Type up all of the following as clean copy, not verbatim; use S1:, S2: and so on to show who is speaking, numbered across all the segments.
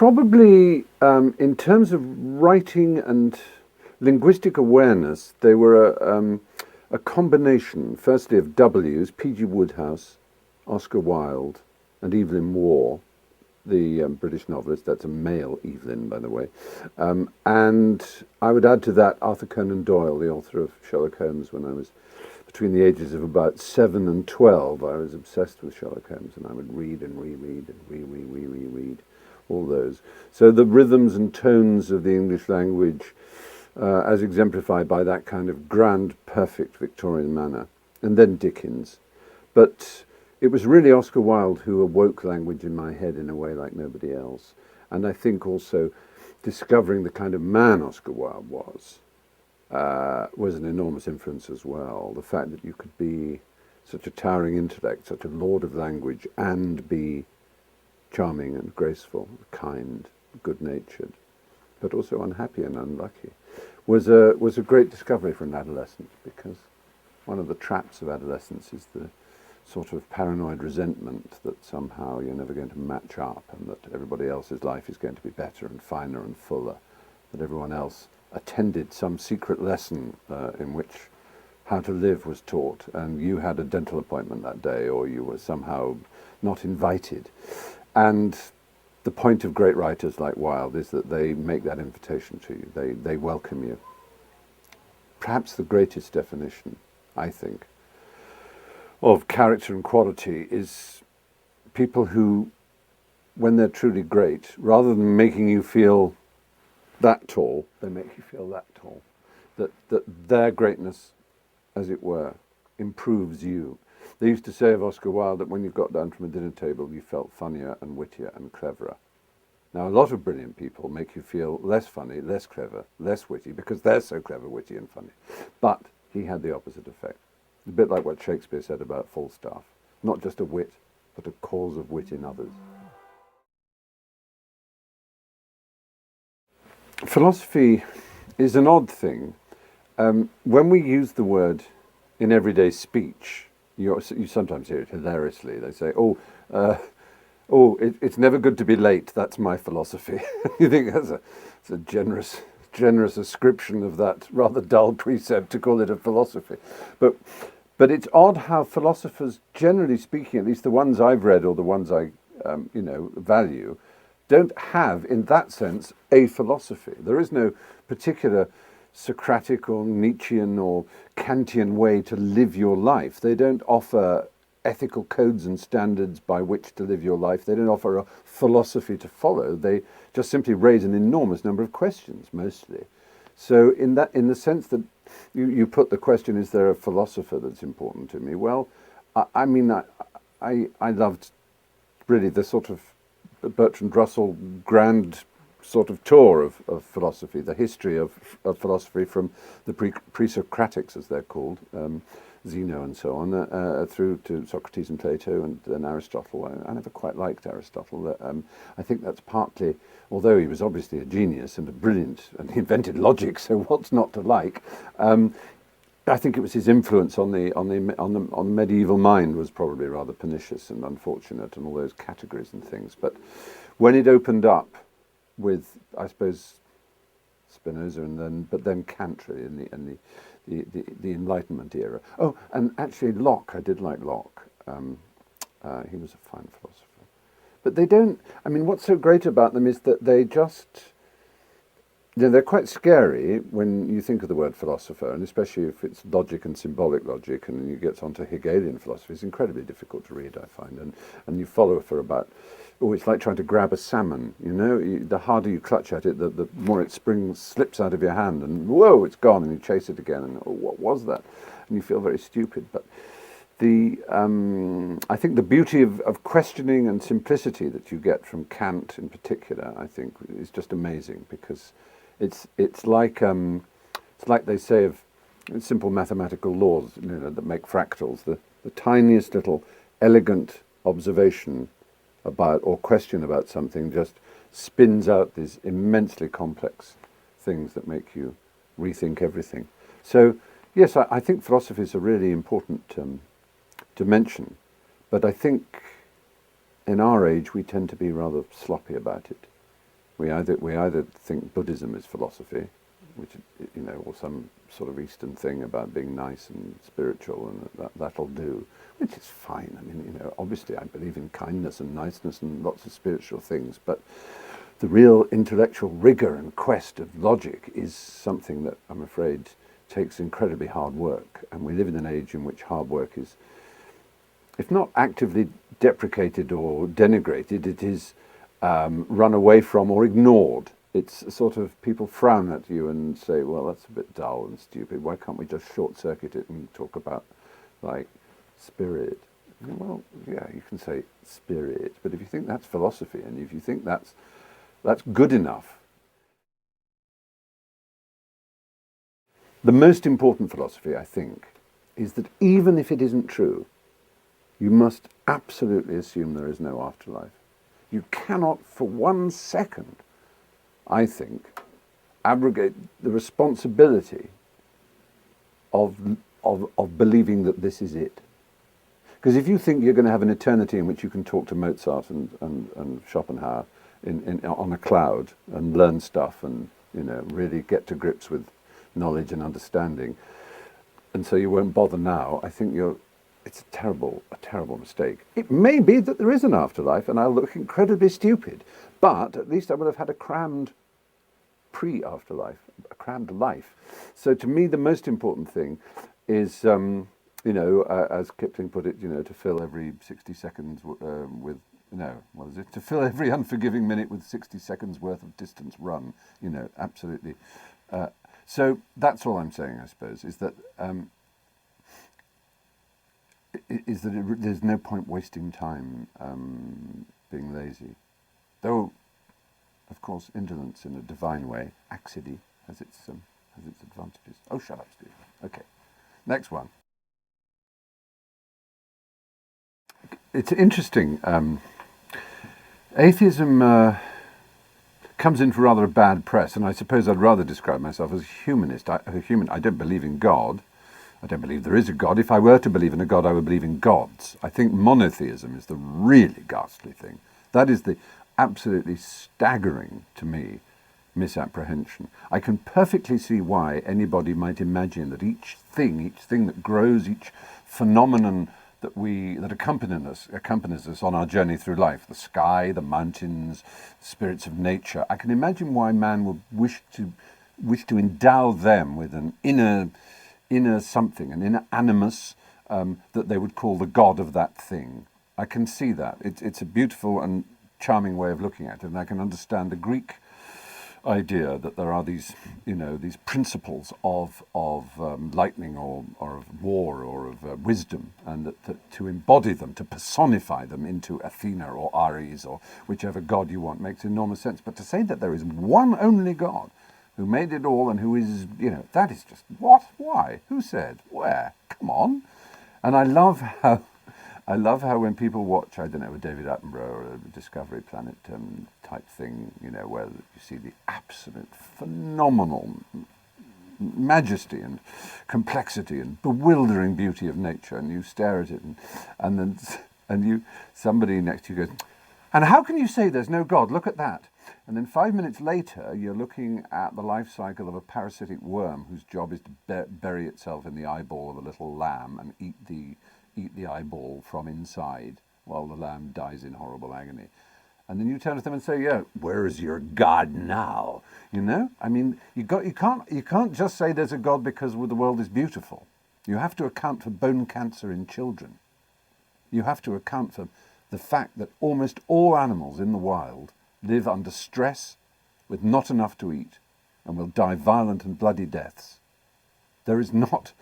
S1: Probably in terms of writing and linguistic awareness, they were a combination, firstly, of W's, P.G. Wodehouse, Oscar Wilde, and Evelyn Waugh, the British novelist. That's a male Evelyn, by the way. And I would add to that Arthur Conan Doyle, the author of Sherlock Holmes. When I was between the ages of about 7 and 12, I was obsessed with Sherlock Holmes, and I would read and reread and reread all those. So the rhythms and tones of the English language, as exemplified by that kind of grand, perfect Victorian manner, and then Dickens. But it was really Oscar Wilde who awoke language in my head in a way like nobody else. And I think also discovering the kind of man Oscar Wilde was an enormous influence as well. The fact that you could be such a towering intellect, such a lord of language, and be charming and graceful, kind, good-natured, but also unhappy and unlucky, was a great discovery for an adolescent, because one of the traps of adolescence is the sort of paranoid resentment that somehow you're never going to match up, and that everybody else's life is going to be better and finer and fuller, that everyone else attended some secret lesson in which how to live was taught, and you had a dental appointment that day, or you were somehow not invited. And the point of great writers like Wilde is that they make that invitation to you. They welcome you. Perhaps the greatest definition, I think, of character and quality is people who, when they're truly great, rather than making you feel that tall, they make you feel that tall. That their greatness, as it were, improves you. They used to say of Oscar Wilde that when you got down from a dinner table, you felt funnier and wittier and cleverer. Now, a lot of brilliant people make you feel less funny, less clever, less witty, because they're so clever, witty, and funny. But he had the opposite effect. A bit like what Shakespeare said about Falstaff. Not just a wit, but a cause of wit in others. Philosophy is an odd thing. When we use the word in everyday speech, you sometimes hear it hilariously. They say, it's never good to be late. That's my philosophy. You think it's a generous ascription of that rather dull precept to call it a philosophy. But it's odd how philosophers, generally speaking, at least the ones I've read or the ones I value, don't have, in that sense, a philosophy. There is no particular Socratic or Nietzschean or Kantian way to live your life. They don't offer ethical codes and standards by which to live your life. They don't offer a philosophy to follow. They just simply raise an enormous number of questions, mostly. So in the sense that you put the question, is there a philosopher that's important to me? Well, I loved really the sort of Bertrand Russell grand sort of tour of philosophy, the history of philosophy from the pre-Socratics, as they're called, Zeno and so on, through to Socrates and Plato and then Aristotle. I never quite liked Aristotle. I think that's partly, although he was obviously a genius and a brilliant, and he invented logic, so what's not to like? I think it was his influence on the medieval mind was probably rather pernicious and unfortunate, and all those categories and things. But when it opened up with, I suppose, Spinoza but then Kant really in the Enlightenment era. Oh, and actually Locke, I did like Locke. He was a fine philosopher. But they don't, what's so great about them is that they just, they're quite scary when you think of the word philosopher, and especially if it's logic and symbolic logic, and you get onto Hegelian philosophy. It's incredibly difficult to read, I find, and you follow for about, it's like trying to grab a salmon, the harder you clutch at it, the more it slips out of your hand, and whoa, it's gone, and you chase it again, and what was that? And you feel very stupid. But I think the beauty of questioning and simplicity that you get from Kant in particular, I think, is just amazing, because it's like they say of simple mathematical laws, that make fractals. The tiniest little elegant observation about or question about something just spins out these immensely complex things that make you rethink everything. So yes, I think philosophy is a really important dimension, but I think in our age we tend to be rather sloppy about it. We either think Buddhism is philosophy, which, you know, or some sort of Eastern thing about being nice and spiritual, and that'll do, which is fine. I mean, you know, obviously I believe in kindness and niceness and lots of spiritual things, but the real intellectual rigor and quest of logic is something that I'm afraid takes incredibly hard work, and we live in an age in which hard work is, if not actively deprecated or denigrated, it is run away from or ignored. It's sort of, people frown at you and say, well, that's a bit dull and stupid. Why can't we just short circuit it and talk about, like, spirit? Well, yeah, you can say spirit, but if you think that's philosophy, and if you think that's good enough, the most important philosophy, I think, is that even if it isn't true, you must absolutely assume there is no afterlife. You cannot for 1 second, I think, abrogate the responsibility of believing that this is it. Because if you think you're going to have an eternity in which you can talk to Mozart and Schopenhauer on a cloud and learn stuff and, you know, really get to grips with knowledge and understanding, and so you won't bother now, I think it's a terrible mistake. It may be that there is an afterlife and I'll look incredibly stupid, but at least I would have had a crammed pre-afterlife, a crammed life. So to me, the most important thing is, you know, as Kipling put it, you know, to fill every 60 seconds with, no, what is it? To fill every unforgiving minute with 60 seconds worth of distance run, you know, absolutely. So that's all I'm saying, I suppose, is that there's no point wasting time being lazy. Though, of course, indolence in a divine way, axidy, has its advantages. Oh, shut up, Steve. Okay, next one. It's interesting. Atheism comes into rather a bad press, and I suppose I'd rather describe myself as a humanist. I don't believe in God. I don't believe there is a God. If I were to believe in a God, I would believe in gods. I think monotheism is the really ghastly thing. That is the absolutely staggering, to me, misapprehension. I can perfectly see why anybody might imagine that each thing that grows, each phenomenon that accompanies us on our journey through life, the sky, the mountains, the spirits of nature, I can imagine why man would wish to endow them with an inner something, an inner animus that they would call the god of that thing. I can see that. It's a beautiful and charming way of looking at it, and I can understand the Greek idea that there are these, you know, these principles of lightning or of war or of wisdom, and that to embody them, to personify them into Athena or Ares or whichever god you want, makes enormous sense. But to say that there is one only God who made it all and who is, you know, that is just, what? Why? Who said? Where? Come on. And I love how when people watch, I don't know, a David Attenborough or a Discovery Planet type thing, you know, where you see the absolute phenomenal majesty and complexity and bewildering beauty of nature, and you stare at it, and somebody next to you goes, and how can you say there's no God? Look at that. And then 5 minutes later, you're looking at the life cycle of a parasitic worm whose job is to bury itself in the eyeball of a little lamb and eat the eyeball from inside while the lamb dies in horrible agony. And then you turn to them and say, yeah, where is your God now? You know? I mean, you can't just say there's a God because the world is beautiful. You have to account for bone cancer in children. You have to account for the fact that almost all animals in the wild live under stress with not enough to eat and will die violent and bloody deaths. There is not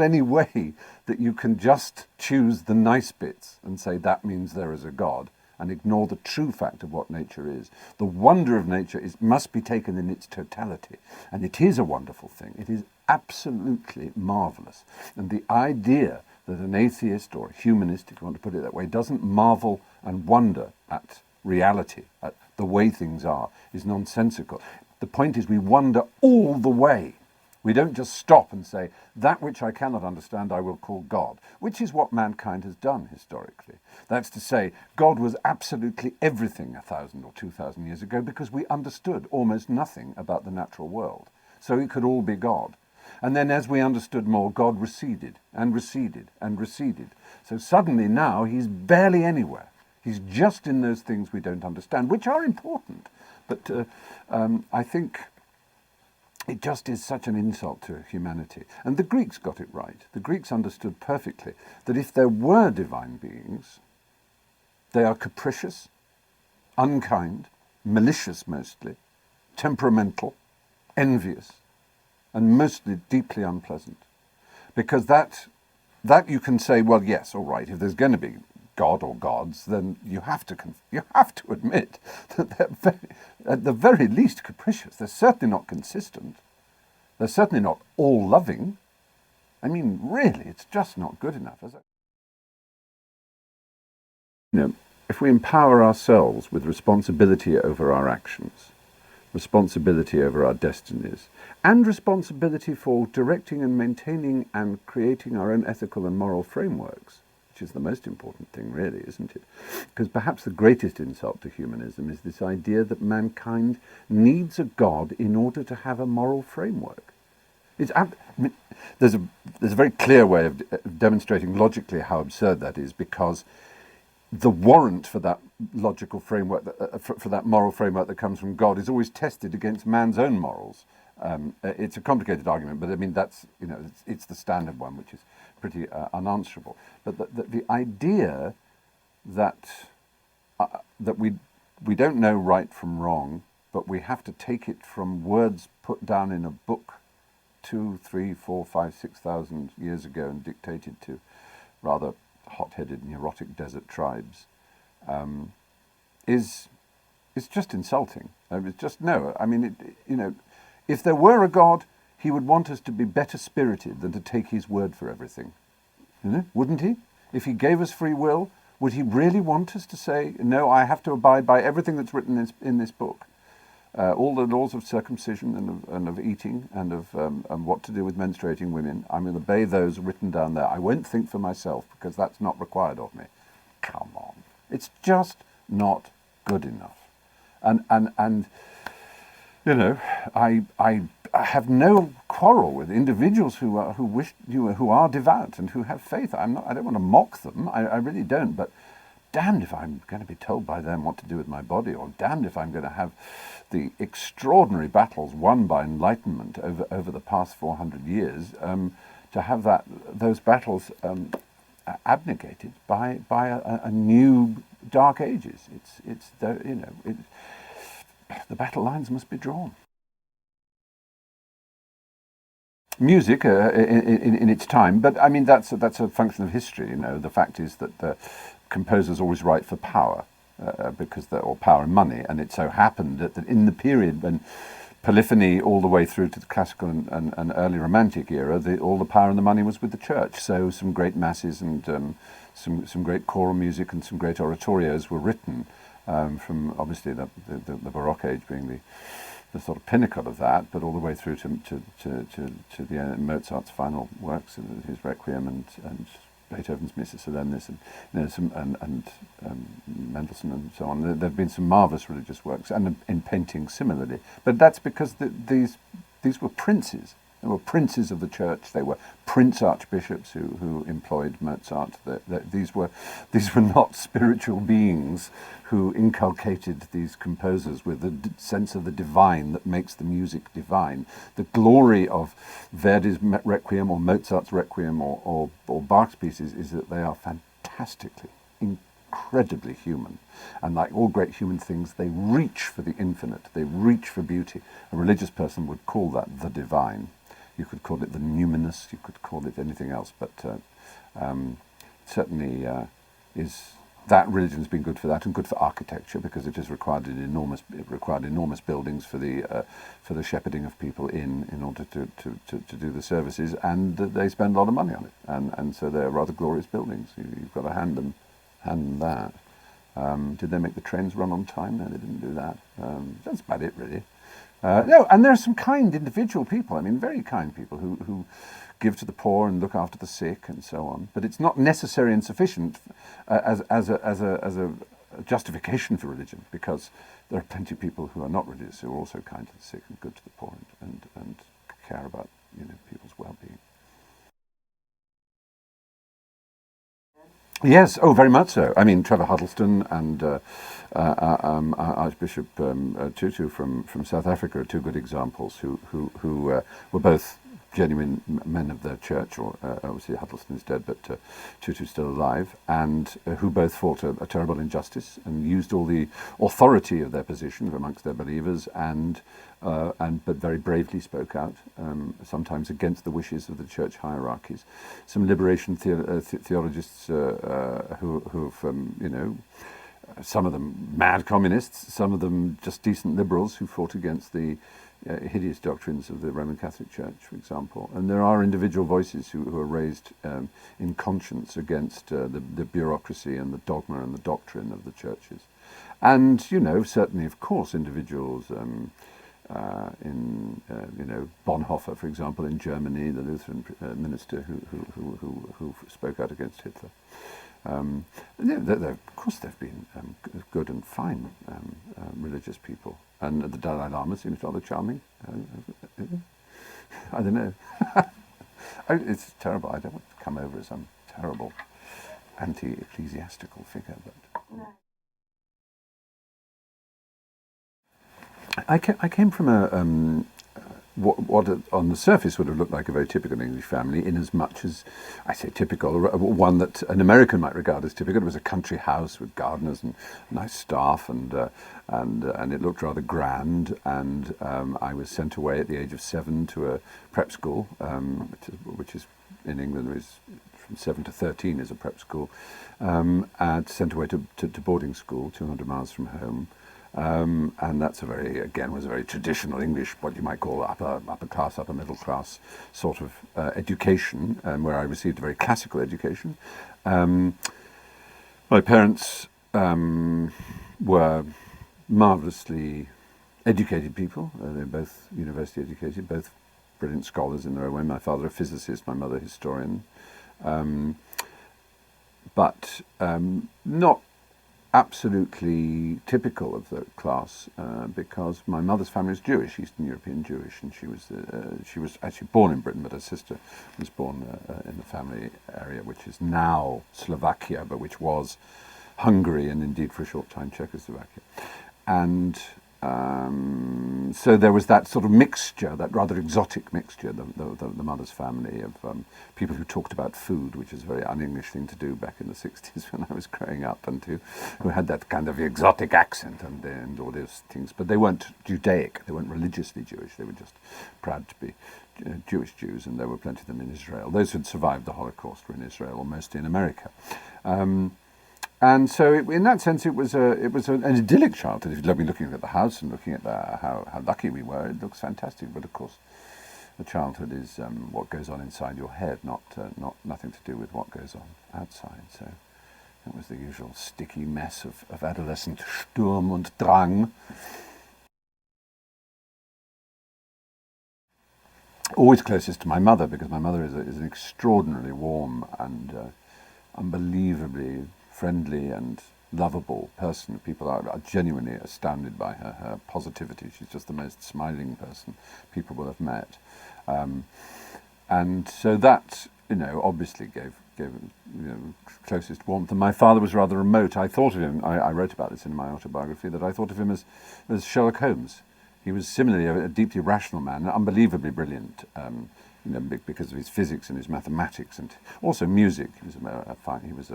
S1: any way that you can just choose the nice bits and say that means there is a God and ignore the true fact of what nature is. The wonder of nature must be taken in its totality, and it is a wonderful thing. It is absolutely marvelous. And the idea that an atheist or a humanist, if you want to put it that way, doesn't marvel and wonder at reality, at the way things are, is nonsensical. The point is we wonder all the way. We don't just stop and say, that which I cannot understand I will call God, which is what mankind has done historically. That's to say, God was absolutely everything 1,000 or 2,000 years ago because we understood almost nothing about the natural world. So it could all be God. And then as we understood more, God receded and receded and receded. So suddenly now he's barely anywhere. He's just in those things we don't understand, which are important. But I think it just is such an insult to humanity. And the Greeks got it right. The Greeks understood perfectly that if there were divine beings, they are capricious, unkind, malicious mostly, temperamental, envious, and mostly deeply unpleasant. Because that you can say, well, yes, all right, if there's going to be God or gods, then you have to admit that they're at the very least capricious. They're certainly not consistent. They're certainly not all-loving. I mean, really, it's just not good enough, is it? You know, if we empower ourselves with responsibility over our actions, responsibility over our destinies, and responsibility for directing and maintaining and creating our own ethical and moral frameworks, which is the most important thing, really, isn't it? Because perhaps the greatest insult to humanism is this idea that mankind needs a God in order to have a moral framework. There's a very clear way of demonstrating logically how absurd that is, because the warrant for that logical framework, for that moral framework that comes from God, is always tested against man's own morals. It's a complicated argument, but I mean that's it's the standard one, which is pretty unanswerable. But the idea that that we don't know right from wrong, but we have to take it from words put down in a book 2, 3, 4, 5, 6,000 years ago and dictated to rather hot-headed, neurotic desert tribes, is just insulting. It's just no. I mean, if there were a God, he would want us to be better spirited than to take his word for everything. Wouldn't he? If he gave us free will, would he really want us to say, no, I have to abide by everything that's written in this book? All the laws of circumcision and of eating and of what to do with menstruating women, I'm going to obey those written down there. I won't think for myself because that's not required of me. Come on. It's just not good enough. And I have no quarrel with individuals who are devout and who have faith. I don't want to mock them. I really don't. But damned if I'm going to be told by them what to do with my body, or damned if I'm going to have the extraordinary battles won by enlightenment over the past 400 years, to have those battles abnegated by a new dark ages. The battle lines must be drawn. Music in its time, but I mean that's a function of history. The fact is that the composers always write for power, or power and money, and it so happened that in the period when polyphony all the way through to the classical and early romantic era, all the power and the money was with the church. So some great masses and some great choral music and some great oratorios were written, from obviously the Baroque age being the sort of pinnacle of that, but all the way through to the Mozart's final works, his Requiem and Beethoven's Missa Solemnis, and Mendelssohn and so on. There have been some marvelous religious works, and in painting similarly. But that's because these were princes. They were princes of the church. They were prince archbishops who employed Mozart. These were not spiritual beings who inculcated these composers with the sense of the divine that makes the music divine. The glory of Verdi's Requiem or Mozart's Requiem or Bach's pieces is that they are fantastically, incredibly human. And like all great human things, they reach for the infinite. They reach for beauty. A religious person would call that the divine. You could call it the numinous, you could call it anything else, but certainly that religion's been good for that, and good for architecture, because it has required enormous buildings for the shepherding of people in order to do the services, and they spend a lot of money on it, and so they're rather glorious buildings. You've got to hand them that. Did they make the trains run on time? No, they didn't do that. That's about it, really. No, and there are some kind individual people. I mean, very kind people who give to the poor and look after the sick and so on. But it's not necessary and sufficient as a justification for religion, because there are plenty of people who are not religious who are also kind to the sick and good to the poor and care about people's well-being. Yes, oh, very much so. I mean, Trevor Huddleston and Archbishop Tutu from South Africa are two good examples who were both genuine men of their church, or obviously Huddleston is dead, but Tutu's still alive, and who both fought a terrible injustice and used all the authority of their position amongst their believers, but very bravely spoke out, sometimes against the wishes of the church hierarchies. Some liberation theologians who've some of them mad communists, some of them just decent liberals who fought against the hideous doctrines of the Roman Catholic Church, for example. And there are individual voices who are raised in conscience against the bureaucracy and the dogma and the doctrine of the churches. And, certainly, of course, individuals Bonhoeffer, for example, in Germany, the Lutheran minister who spoke out against Hitler. Of course, there have been good and fine religious people, and the Dalai Lama seems rather charming. I don't know. It's terrible. I don't want to come over as some terrible anti-ecclesiastical figure, but. No. I came from what on the surface would have looked like a very typical English family, in as much as, I say typical, one that an American might regard as typical. It was a country house with gardeners and nice staff, and it looked rather grand. And I was sent away at the age of 7 to a prep school, which is in England is from 7 to 13 is a prep school, and sent away to boarding school 200 miles from home. And that's was a very traditional English, what you might call upper class, upper middle class sort of education, where I received a very classical education. My parents were marvellously educated people. They're both university educated, both brilliant scholars in their own way. My father a physicist, my mother a historian, but not absolutely typical of the class, because my mother's family is Jewish, Eastern European Jewish, and she was actually born in Britain, but her sister was born in the family area, which is now Slovakia, but which was Hungary and indeed for a short time Czechoslovakia. And so there was that sort of mixture, that rather exotic mixture, the mother's family of people who talked about food, which is a very un-English thing to do back in the 60s when I was growing up, and who had that kind of exotic accent and all those things. But they weren't Judaic, they weren't religiously Jewish, they were just proud to be Jewish Jews, and there were plenty of them in Israel. Those who'd survived the Holocaust were in Israel, or mostly in America. And so, in that sense, it was an idyllic childhood. If you love me looking at the house and looking at how lucky we were, it looks fantastic. But of course, the childhood is what goes on inside your head, not nothing to do with what goes on outside. So it was the usual sticky mess of adolescent Sturm und Drang. Always closest to my mother, because my mother is an extraordinarily warm and unbelievably friendly and lovable person. People are genuinely astounded by her positivity. She's just the most smiling person people will have met. And so that, obviously gave closest warmth. And my father was rather remote. I thought of him, I wrote about this in my autobiography, that I thought of him as Sherlock Holmes. He was similarly a deeply rational man, unbelievably brilliant, because of his physics and his mathematics, and also music. He was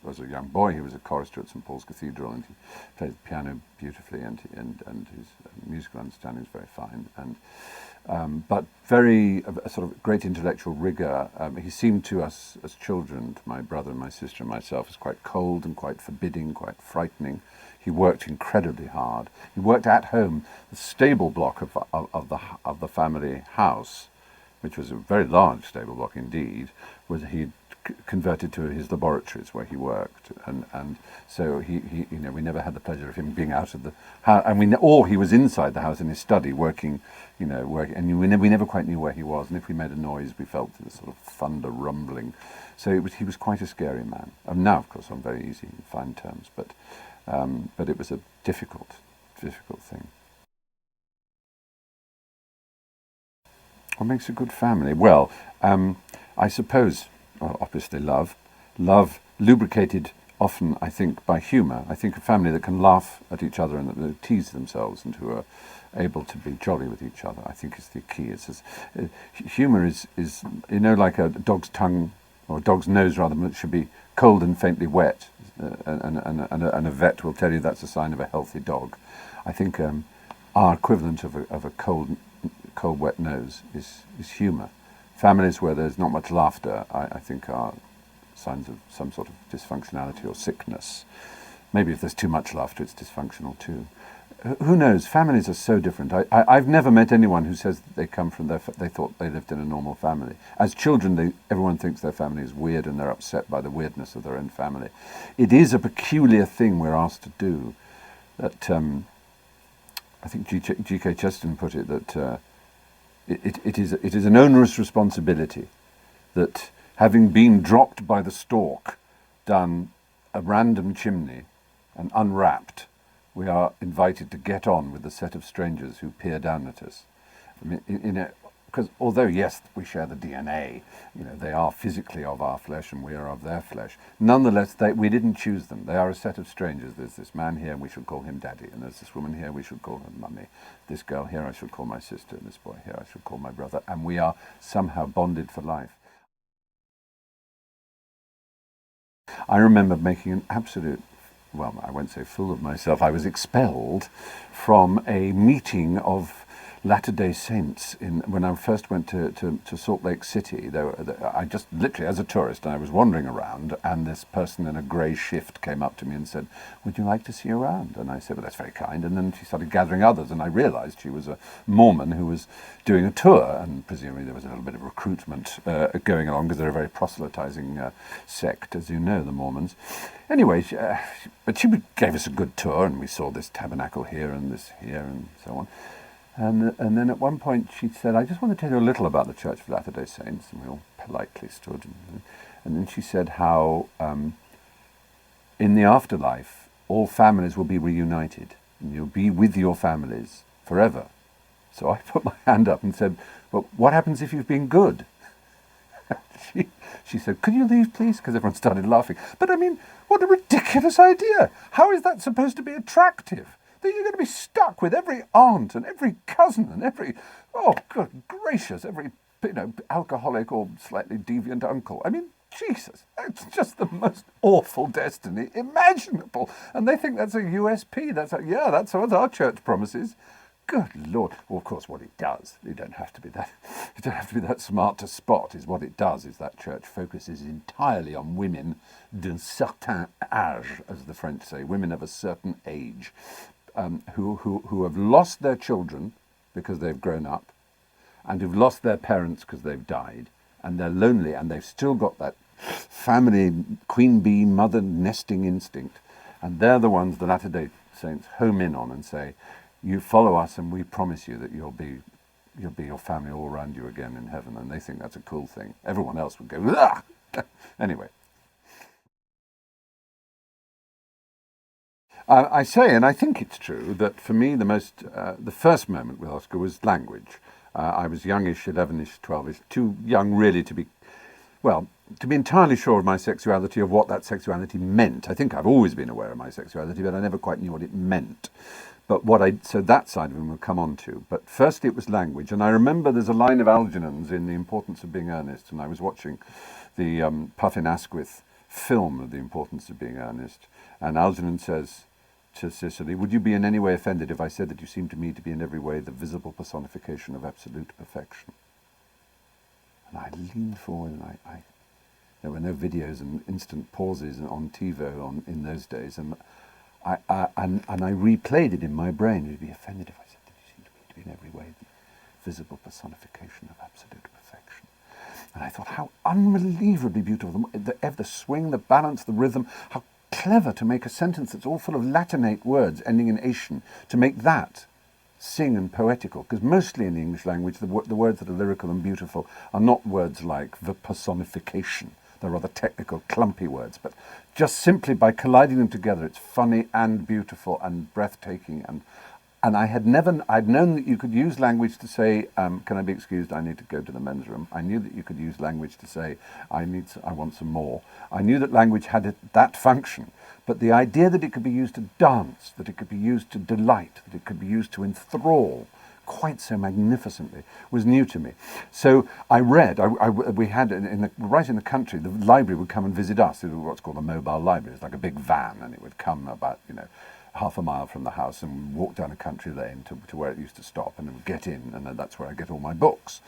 S1: as a young boy, he was a chorister at St Paul's Cathedral, and he played the piano beautifully, and his musical understanding is very fine. But a sort of great intellectual rigor. He seemed to us as children, to my brother and my sister and myself, as quite cold and quite forbidding, quite frightening. He worked incredibly hard. He worked at home. The stable block of the family house, which was a very large stable block indeed, he'd converted to his laboratories where he worked, and so he you know, we never had the pleasure of him being out of the house, and or he was inside the house in his study working, you know, working, and we never quite knew where he was, and if we made a noise, we felt the sort of thunder rumbling. So he was quite a scary man. Now, of course, on very easy and fine terms, but it was a difficult thing. What makes a good family? Well, I suppose, well, obviously love. Love lubricated often, I think, by humour. I think a family that can laugh at each other and that tease themselves and who are able to be jolly with each other, I think is the key. Humour is, you know, like a dog's tongue, or a dog's nose rather, it should be cold and faintly wet, and a vet will tell you that's a sign of a healthy dog. I think our equivalent of a cold, wet nose is humour. Families where there's not much laughter, I think, are signs of some sort of dysfunctionality or sickness. Maybe if there's too much laughter, it's dysfunctional too. Who knows? Families are so different. I've never met anyone who says that they come from they thought they lived in a normal family. As children, everyone thinks their family is weird and they're upset by the weirdness of their own family. It is a peculiar thing we're asked to do. That I think G.K. Chesterton put it that it is an onerous responsibility that, having been dropped by the stork down a random chimney and unwrapped, we are invited to get on with the set of strangers who peer down at us. I mean, because although, yes, we share the DNA, you know, they are physically of our flesh and we are of their flesh, nonetheless, we didn't choose them. They are a set of strangers. There's this man here, and we should call him Daddy, and there's this woman here, we should call her Mummy. This girl here, I should call my sister, and this boy here, I should call my brother, and we are somehow bonded for life. I remember making an absolute, well, I won't say fool of myself, I was expelled from a meeting of Latter-day Saints when I first went to Salt Lake City. I just literally, as a tourist, I was wandering around, and this person in a grey shift came up to me and said, "Would you like to see around?" And I said, "Well, that's very kind." And then she started gathering others, and I realised she was a Mormon who was doing a tour, and presumably there was a little bit of recruitment going along, because they're a very proselytizing sect, as you know, the Mormons. Anyway, but she gave us a good tour, and we saw this tabernacle here and this here and so on. And then at one point she said, "I just want to tell you a little about the Church of Latter-day Saints," and we all politely stood. And then she said how in the afterlife all families will be reunited, and you'll be with your families forever. So I put my hand up and said, "Well, what happens if you've been good?" She said, "Could you leave, please?" Because everyone started laughing. But I mean, what a ridiculous idea! How is that supposed to be attractive? That you're going to be stuck with every aunt and every cousin and every, oh, good gracious, every, you know, alcoholic or slightly deviant uncle. I mean, Jesus, it's just the most awful destiny imaginable. And they think that's a USP. That's what our church promises. Good Lord. Well, of course, what it does, you don't have to be that smart to spot, is what it does is that church focuses entirely on women d'un certain âge, as the French say, women of a certain age. Who have lost their children because they've grown up, and who've lost their parents because they've died, and they're lonely, and they've still got that family queen bee mother nesting instinct, and they're the ones the Latter-day Saints home in on and say, "You follow us, and we promise you that you'll be your family all around you again in heaven." And they think that's a cool thing. Everyone else would go, "Ah!" Anyway. I say, and I think it's true, that for me the first moment with Oscar was language. I was youngish, 11ish, 12ish, too young really to be entirely sure of my sexuality, of what that sexuality meant. I think I've always been aware of my sexuality, but I never quite knew what it meant. But so that side of him we'll come on to. But firstly it was language, and I remember there's a line of Algernon's in The Importance of Being Earnest, and I was watching the Puffin Asquith film of The Importance of Being Earnest, and Algernon says to Cicely, "Would you be in any way offended if I said that you seem to me to be in every way the visible personification of absolute perfection?" And I leaned forward, and there were no videos and instant pauses on TiVo in those days, and I replayed it in my brain. Would you be offended if I said that you seem to me to be in every way the visible personification of absolute perfection? And I thought, how unbelievably beautiful. The swing, the balance, the rhythm, how clever to make a sentence that's all full of Latinate words ending in ation, to make that sing and poetical, because mostly in the English language, the words that are lyrical and beautiful are not words like the personification. They're rather technical, clumpy words, but just simply by colliding them together, it's funny and beautiful and breathtaking. And I'd known that you could use language to say, can I be excused, I need to go to the men's room. I knew that you could use language to say, I want some more. I knew that language had that function, but the idea that it could be used to dance, that it could be used to delight, that it could be used to enthrall quite so magnificently was new to me. So I read, we had, right in the country, the library would come and visit us. It was what's called a mobile library. It's like a big van, and it would come about, half a mile from the house and walk down a country lane to where it used to stop, and then get in, and that's where I get all my books.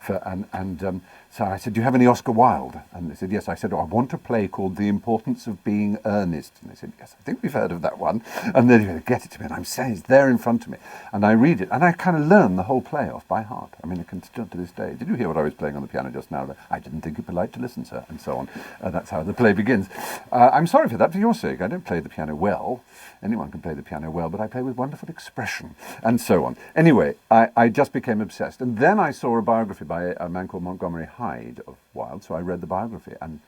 S1: So I said, do you have any Oscar Wilde? And they said, yes. I said, I want a play called The Importance of Being Earnest. And they said, yes, I think we've heard of that one. And then they get it to me, and I'm saying it's there in front of me. And I read it, and I kind of learn the whole play off by heart. I mean, I can still to this day. Did you hear what I was playing on the piano just now? I didn't think it polite to listen, sir, and so on. That's how the play begins. I'm sorry for that, for your sake. I don't play the piano well. Anyone can play the piano well, but I play with wonderful expression, and so on. Anyway, I just became obsessed. And then I saw a biography by a man called Montgomery Hyde of Wilde, so I read the biography. And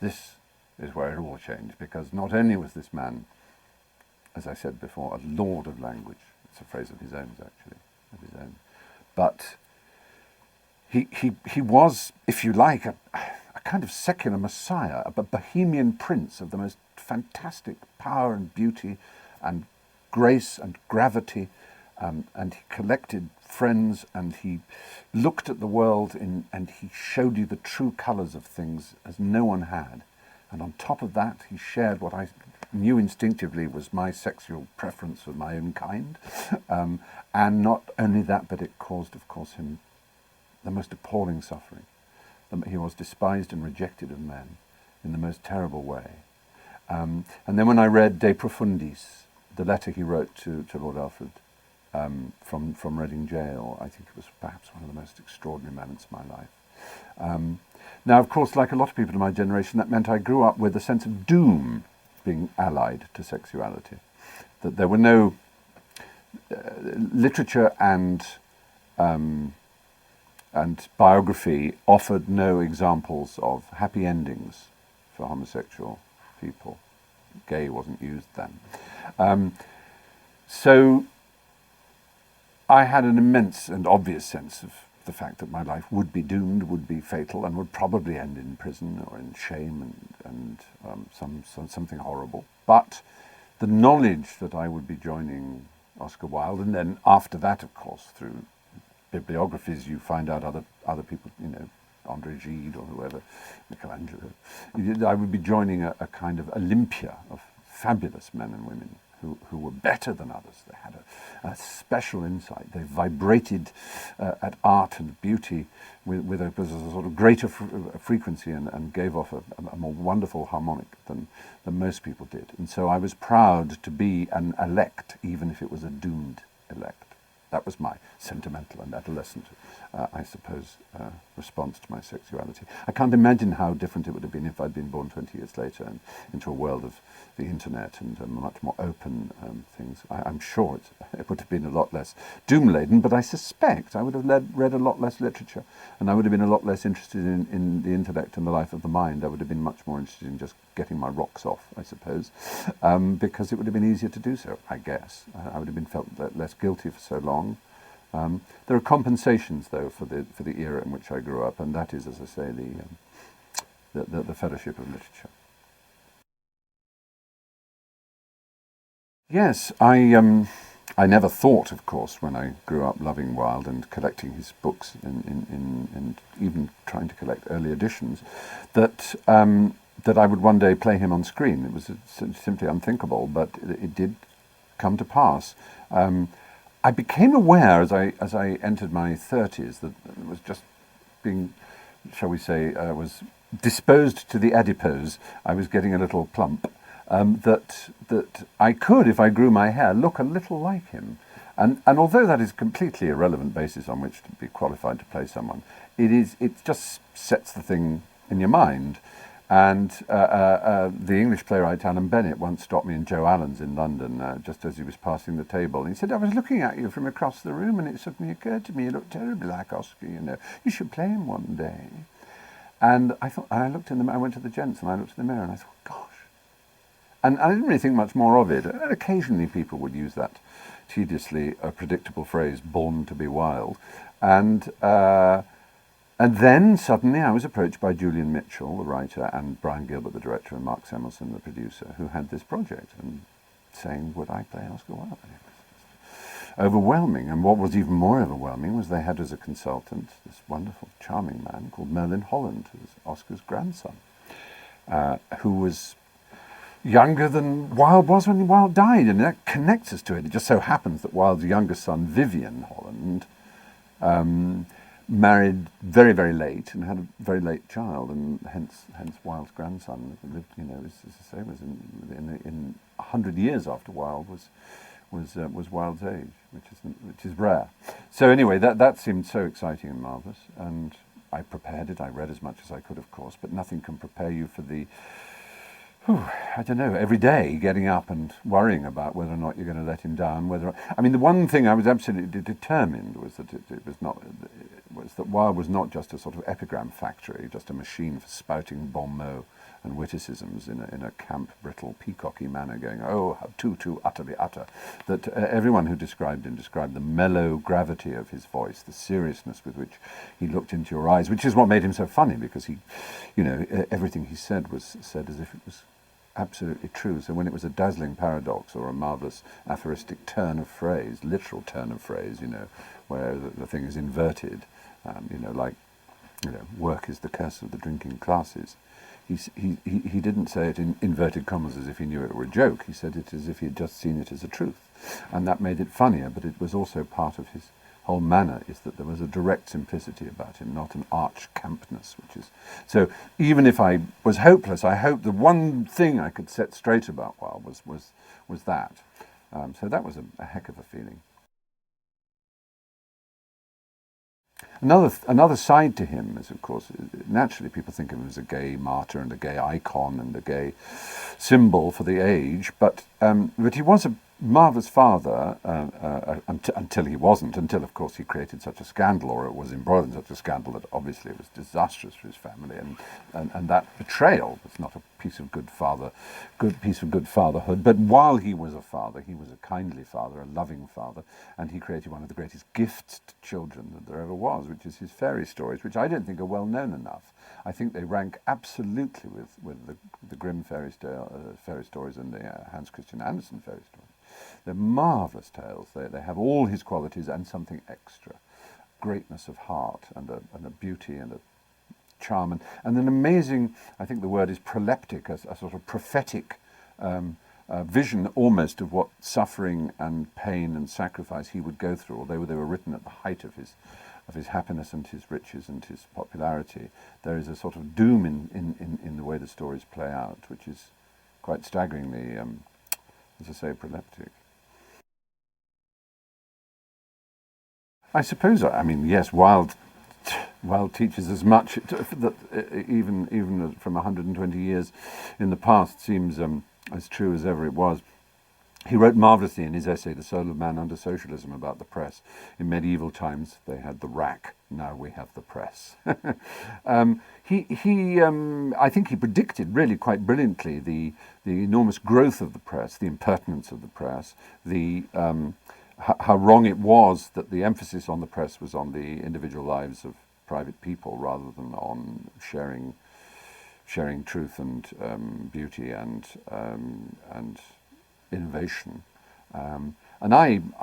S1: this is where it all changed, because not only was this man, as I said before, a lord of language. It's a phrase of his own, actually, of his own. But he was, if you like, a kind of secular messiah, a bohemian prince of the most fantastic power and beauty and grace and gravity, and he collected friends, and he looked at the world and he showed you the true colours of things as no one had. And on top of that, he shared what I knew instinctively was my sexual preference for my own kind. And not only that, but it caused, of course, him the most appalling suffering. He was despised and rejected of men in the most terrible way. And then when I read De Profundis, the letter he wrote to Lord Alfred from Reading Jail, I think it was perhaps one of the most extraordinary moments of my life. Now, of course, like a lot of people in my generation, that meant I grew up with a sense of doom being allied to sexuality. That there were no literature and biography offered no examples of happy endings for homosexual people. Gay wasn't used then. So I had an immense and obvious sense of the fact that my life would be doomed, would be fatal, and would probably end in prison or in shame and something horrible. But the knowledge that I would be joining Oscar Wilde, and then after that, of course, through bibliographies, you find out other people, André Gide or whoever, Michelangelo. I would be joining a kind of Olympia of fabulous men and women who were better than others. They had a special insight. They vibrated at art and beauty with a sort of greater frequency and gave off a more wonderful harmonic than most people did. And so I was proud to be an elect, even if it was a doomed elect. That was my sentimental and adolescent, I suppose, response to my sexuality. I can't imagine how different it would have been if I'd been born 20 years later and into a world of the internet and much more open things. I'm sure it would have been a lot less doom-laden, but I suspect I would have read a lot less literature, and I would have been a lot less interested in the intellect and the life of the mind. I would have been much more interested in just getting my rocks off, I suppose, because it would have been easier to do so, I guess. I would have been felt less guilty for so long. There are compensations, though, for the era in which I grew up, and that is, as I say, the fellowship of literature. Yes, I never thought, of course, when I grew up loving Wilde and collecting his books and even trying to collect early editions, that I would one day play him on screen. It was simply unthinkable, but it did come to pass. I became aware as I entered my 30s that it was just being, shall we say, was disposed to the adipose. I was getting a little plump. That I could, if I grew my hair, look a little like him. And although that is a completely irrelevant basis on which to be qualified to play someone, it just sets the thing in your mind. And the English playwright Alan Bennett once stopped me in Joe Allen's in London, just as he was passing the table. And he said, "I was looking at you from across the room, and it suddenly occurred to me, you look terribly like Oscar, you know. You should play him one day." And I thought, I went to the gents and I looked in the mirror and I thought, gosh. And I didn't really think much more of it. And occasionally people would use that tediously predictable phrase, "born to be wild." And then suddenly I was approached by Julian Mitchell, the writer, and Brian Gilbert, the director, and Mark Samuelson, the producer, who had this project, and saying, would I play Oscar Wilde? And it was overwhelming. And what was even more overwhelming was they had as a consultant this wonderful, charming man called Merlin Holland, who was Oscar's grandson, who was younger than Wilde was when Wilde died, and that connects us to it. It just so happens that Wilde's younger son, Vivian Holland, married very, very late and had a very late child, and hence Wilde's grandson lived, you know, as I say, was in 100 years after Wilde was Wilde's age, which is rare. So anyway, that seemed so exciting and marvellous, and I prepared it. I read as much as I could, of course, but nothing can prepare you for the I don't know, every day getting up and worrying about whether or not you're going to let him down. I mean, the one thing I was absolutely determined was that that Wilde was not just a sort of epigram factory, just a machine for spouting bon mots and witticisms in a camp, brittle, peacocky manner, going, oh, how too utterly utter. That everyone who described him described the mellow gravity of his voice, the seriousness with which he looked into your eyes, which is what made him so funny, because he, you know, everything he said was said as if it was absolutely true. So when it was a dazzling paradox or a marvellous aphoristic turn of phrase, literal turn of phrase, you know, where the thing is inverted, you know, like, you know, work is the curse of the drinking classes. He didn't say it in inverted commas as if he knew it were a joke. He said it as if he had just seen it as a truth. And that made it funnier, but it was also part of his whole manner, is that there was a direct simplicity about him, not an arch campness, which is... So even if I was hopeless, I hoped the one thing I could set straight about Wilde was that. So that was a heck of a feeling. Another side to him is, of course, naturally people think of him as a gay martyr and a gay icon and a gay symbol for the age, but he was a marvellous father until he wasn't, until, of course, he created such a scandal, or it was embroiled in such a scandal that obviously it was disastrous for his family, and that betrayal was not a piece of good fatherhood. But while he was a father, he was a kindly father, a loving father, and he created one of the greatest gifts to children that there ever was, which is his fairy stories, which I don't think are well known enough. I think they rank absolutely with the Grimm fairy stories and the Hans Christian Andersen fairy stories. They're marvellous tales. They have all his qualities and something extra. Greatness of heart and a beauty and a charm and an amazing, I think the word is proleptic, a sort of prophetic vision almost of what suffering and pain and sacrifice he would go through, although they were written at the height of his happiness and his riches and his popularity. There is a sort of doom in the way the stories play out, which is quite staggeringly, as I say, proleptic. I suppose, I mean, yes, Wilde teaches as much that even from 120 years in the past seems as true as ever it was. He wrote marvellously in his essay, The Soul of Man Under Socialism, about the press. In medieval times, they had the rack. Now we have the press. I think he predicted really quite brilliantly the enormous growth of the press, the impertinence of the press, how wrong it was that the emphasis on the press was on the individual lives of private people rather than on sharing truth and beauty and innovation. And I'm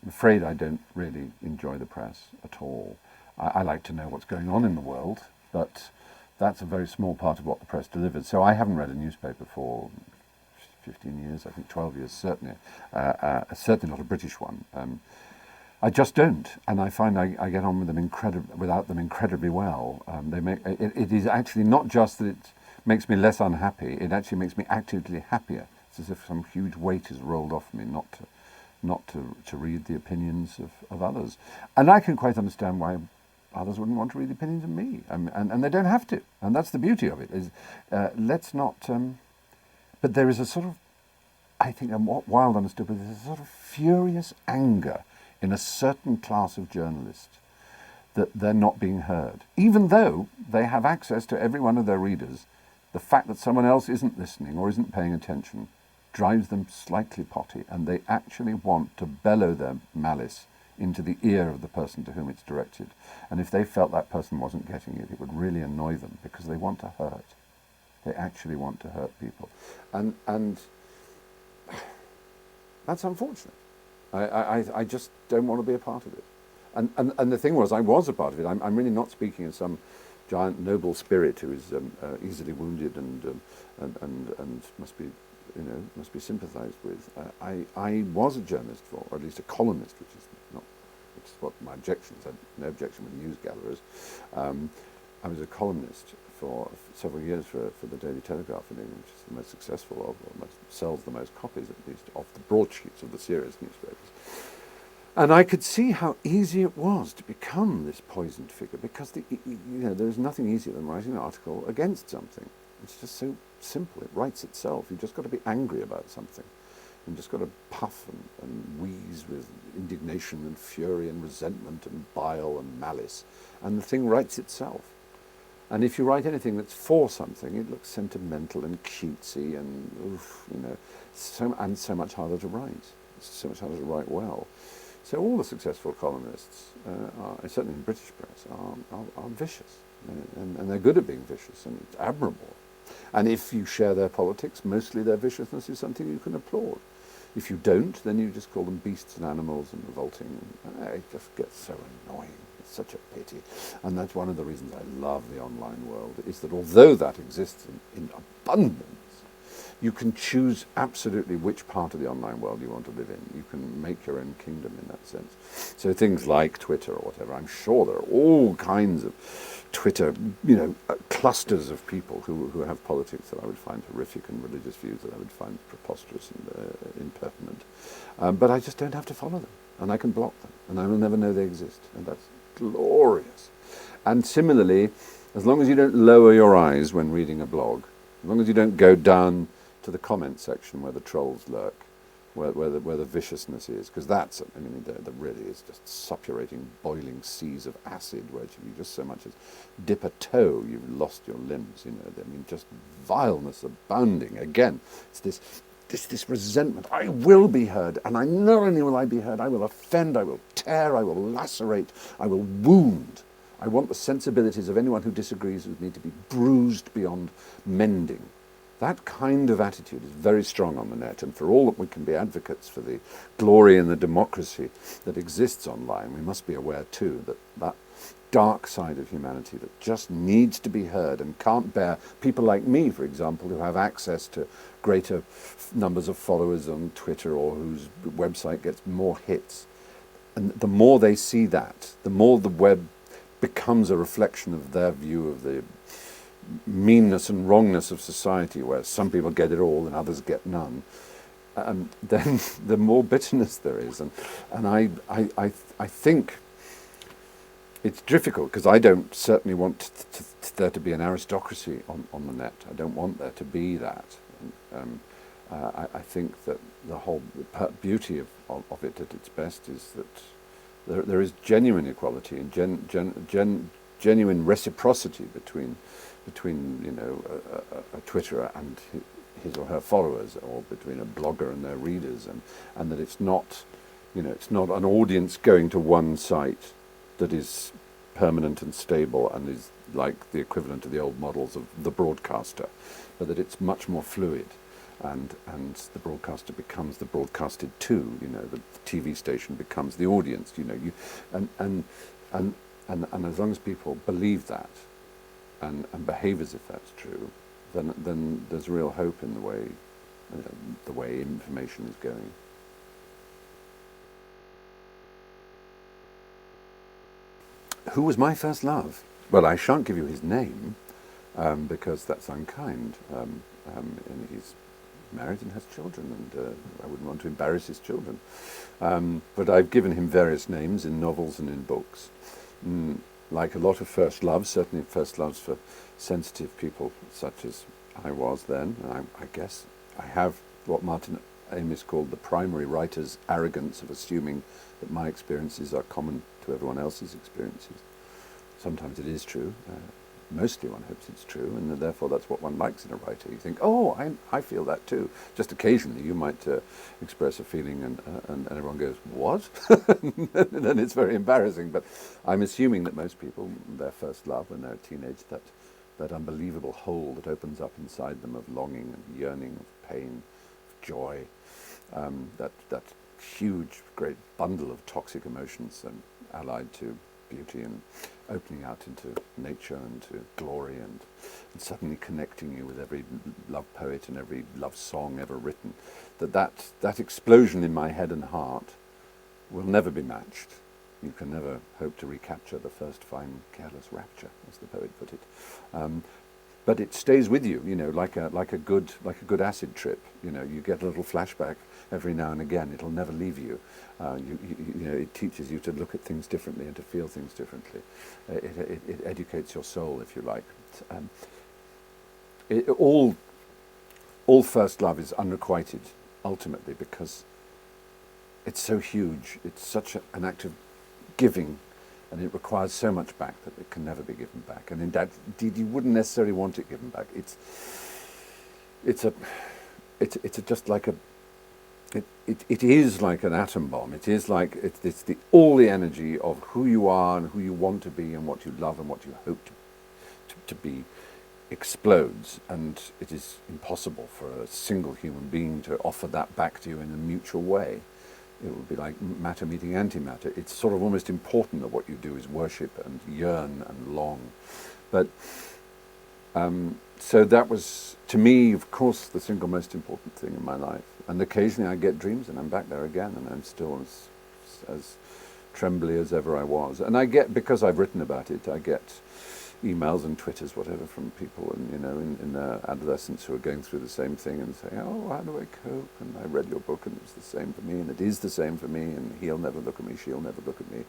S1: afraid I don't really enjoy the press at all. I like to know what's going on in the world, but that's a very small part of what the press delivers. So I haven't read a newspaper for 15 years, I think 12 years, certainly. Certainly not a British one. I just don't, and I find I get on with them without them incredibly well. It is actually not just that it makes me less unhappy, it actually makes me actively happier. It's as if some huge weight is rolled off me not not to read the opinions of others. And I can quite understand why others wouldn't want to read the opinions of me. And they don't have to. And that's the beauty of it. Is let's not... but there is a sort of, I think, Wilde understood, but there's a sort of furious anger in a certain class of journalists that they're not being heard. Even though they have access to every one of their readers, the fact that someone else isn't listening or isn't paying attention drives them slightly potty, and they actually want to bellow their malice into the ear of the person to whom it's directed. And if they felt that person wasn't getting it, it would really annoy them, because they want to hurt. They actually want to hurt people. And that's unfortunate. I just don't want to be a part of it. And the thing was, I was a part of it. I'm really not speaking as some giant noble spirit who is easily wounded and must be sympathised with. I was a journalist or at least a columnist, which is what my objections. I had no objection with news gatherers. I was a columnist for several years for the Daily Telegraph in England, which is the most successful sells the most copies, at least, of the broadsheets of the serious newspapers. And I could see how easy it was to become this poisoned figure, because there's nothing easier than writing an article against something. It's just so simple. It writes itself. You've just got to be angry about something. You've just got to puff and wheeze with indignation and fury and resentment and bile and malice, and the thing writes itself. And if you write anything that's for something, it looks sentimental and cutesy and so much harder to write. It's so much harder to write well. So all the successful columnists, certainly in the British press, are vicious, and they're good at being vicious, and it's admirable. And if you share their politics, mostly their viciousness is something you can applaud. If you don't, then you just call them beasts and animals and revolting. It just gets so annoying. It's such a pity. And that's one of the reasons I love the online world, is that although that exists in abundance, you can choose absolutely which part of the online world you want to live in. You can make your own kingdom in that sense. So things like Twitter or whatever, I'm sure there are all kinds of Twitter, clusters of people who have politics that I would find horrific, and religious views that I would find preposterous and impertinent. But I just don't have to follow them, and I can block them, and I will never know they exist, and that's glorious. And similarly, as long as you don't lower your eyes when reading a blog, as long as you don't go down to the comment section where the trolls lurk, where the viciousness is, because that's, there really is just suppurating, boiling seas of acid, where if you just so much as dip a toe, you've lost your limbs, just vileness abounding. Again, it's this resentment. I will be heard, and I not only will I be heard, I will offend, I will tear, I will lacerate, I will wound. I want the sensibilities of anyone who disagrees with me to be bruised beyond mending. That kind of attitude is very strong on the net, and for all that we can be advocates for the glory and the democracy that exists online, we must be aware too that dark side of humanity that just needs to be heard and can't bear people like me, for example, who have access to greater numbers of followers on Twitter or whose website gets more hits. And the more they see that, the more the web becomes a reflection of their view of the meanness and wrongness of society, where some people get it all and others get none, then the more bitterness there is. And I think it's difficult, because I don't certainly want there to be an aristocracy on the net. I don't want there to be that. I think that the whole beauty of it at its best is that there is genuine equality and genuine reciprocity between a Twitterer and his or her followers, or between a blogger and their readers, and that it's not an audience going to one site that is permanent and stable and is like the equivalent of the old models of the broadcaster, but that it's much more fluid, and the broadcaster becomes the broadcasted to. The TV station becomes the audience. And as long as people believe that and behave as if that's true, then there's real hope in the way information is going. Who was my first love? Well, I shan't give you his name, because that's unkind. And he's married and has children, and I wouldn't want to embarrass his children. But I've given him various names in novels and in books. Like a lot of first loves, certainly first loves for sensitive people such as I was then. I guess I have what Martin Amis called the primary writer's arrogance of assuming that my experiences are common to everyone else's experiences. Sometimes it is true. Mostly one hopes it's true, and therefore that's what one likes in a writer. You think, oh, I feel that too. Just occasionally you might express a feeling and everyone goes, what? Then it's very embarrassing. But I'm assuming that most people, their first love when they're a teenage, that unbelievable hole that opens up inside them of longing and yearning, of pain, of joy, that huge, great bundle of toxic emotions and allied to beauty and opening out into nature and to glory and suddenly connecting you with every love poet and every love song ever written, that explosion in my head and heart will never be matched. You can never hope to recapture the first fine careless rapture, as the poet put it. But it stays with you, like a good acid trip. You get a little flashback every now and again. It'll never leave you. It teaches you to look at things differently and to feel things differently. It educates your soul, if you like. All first love is unrequited, ultimately, because it's so huge. It's such an act of giving, and it requires so much back that it can never be given back. And indeed, you wouldn't necessarily want it given back. It is like an atom bomb. It is like all the energy of who you are and who you want to be and what you love and what you hope to be explodes, and it is impossible for a single human being to offer that back to you in a mutual way. It would be like matter meeting antimatter. It's sort of almost important that what you do is worship and yearn and long. But so that was, to me, of course, the single most important thing in my life. And occasionally I get dreams and I'm back there again and I'm still as trembly as ever I was. And I get, because I've written about it, I get emails and Twitters, whatever, from people in their adolescence who are going through the same thing and saying, oh, how do I cope? And I read your book and it was the same for me, and it is the same for me, and he'll never look at me, she'll never look at me.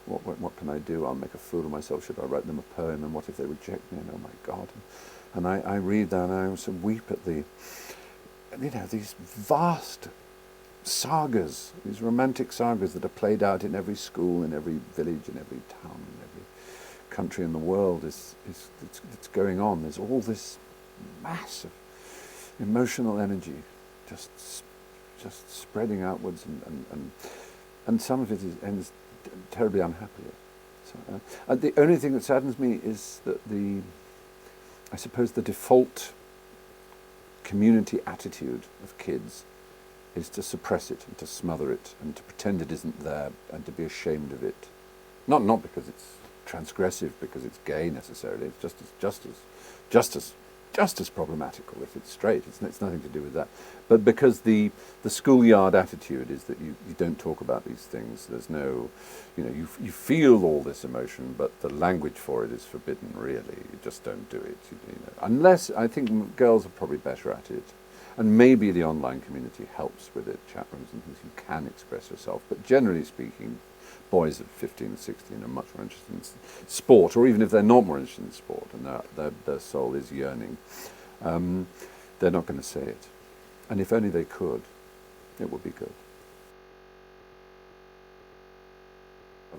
S1: What can I do? I'll make a fool of myself. Should I write them a poem? And what if they reject me? And oh my God. And I read that and I also weep at these vast sagas, these romantic sagas that are played out in every school, in every village, in every town, in every country in the world. It's going on. There's all this mass of emotional energy just spreading outwards, and some of it ends terribly unhappily. So, the only thing that saddens me is that I suppose the default community attitude of kids is to suppress it and to smother it and to pretend it isn't there and to be ashamed of it. Not because it's transgressive, because it's gay necessarily. It's just as problematical if it's straight. It's nothing to do with that. But because the schoolyard attitude is that you don't talk about these things. There's no, you feel all this emotion, but the language for it is forbidden. Really, you just don't do it. Unless, I think girls are probably better at it, and maybe the online community helps with it. Chat rooms and things, you can express yourself. But generally speaking, boys of 15 and 16 are much more interested in sport, or even if they're not more interested in sport and their soul is yearning, they're not going to say it. And if only they could, it would be good.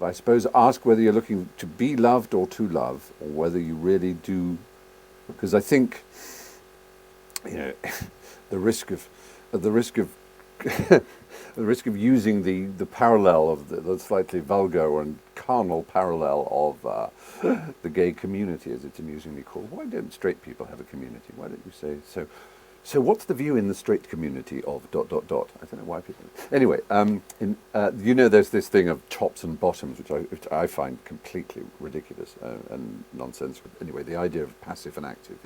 S1: I suppose ask whether you're looking to be loved or to love, or whether you really do, because I think the risk of the risk of using the parallel of the slightly vulgar and carnal parallel of the gay community, as it's amusingly called. Why don't straight people have a community? Why don't you say so? So what's the view in the straight community of ... I don't know why people... Anyway, there's this thing of tops and bottoms, which I find completely ridiculous and nonsensical. Anyway, the idea of passive and active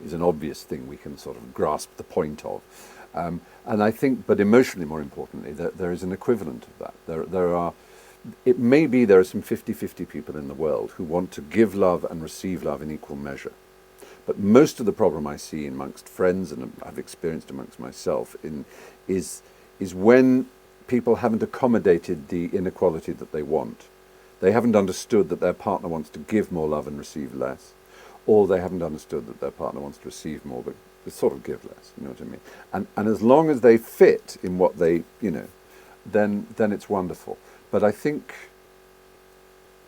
S1: is an obvious thing we can sort of grasp the point of. And I think, but emotionally more importantly, there is an equivalent of that. It may be there are some 50-50 people in the world who want to give love and receive love in equal measure. But most of the problem I see amongst friends, and I've experienced amongst myself, is when people haven't accommodated the inequality that they want. They haven't understood that their partner wants to give more love and receive less, or they haven't understood that their partner wants to receive more but sort of give less. You know what I mean? And as long as they fit in what they, then it's wonderful. But I think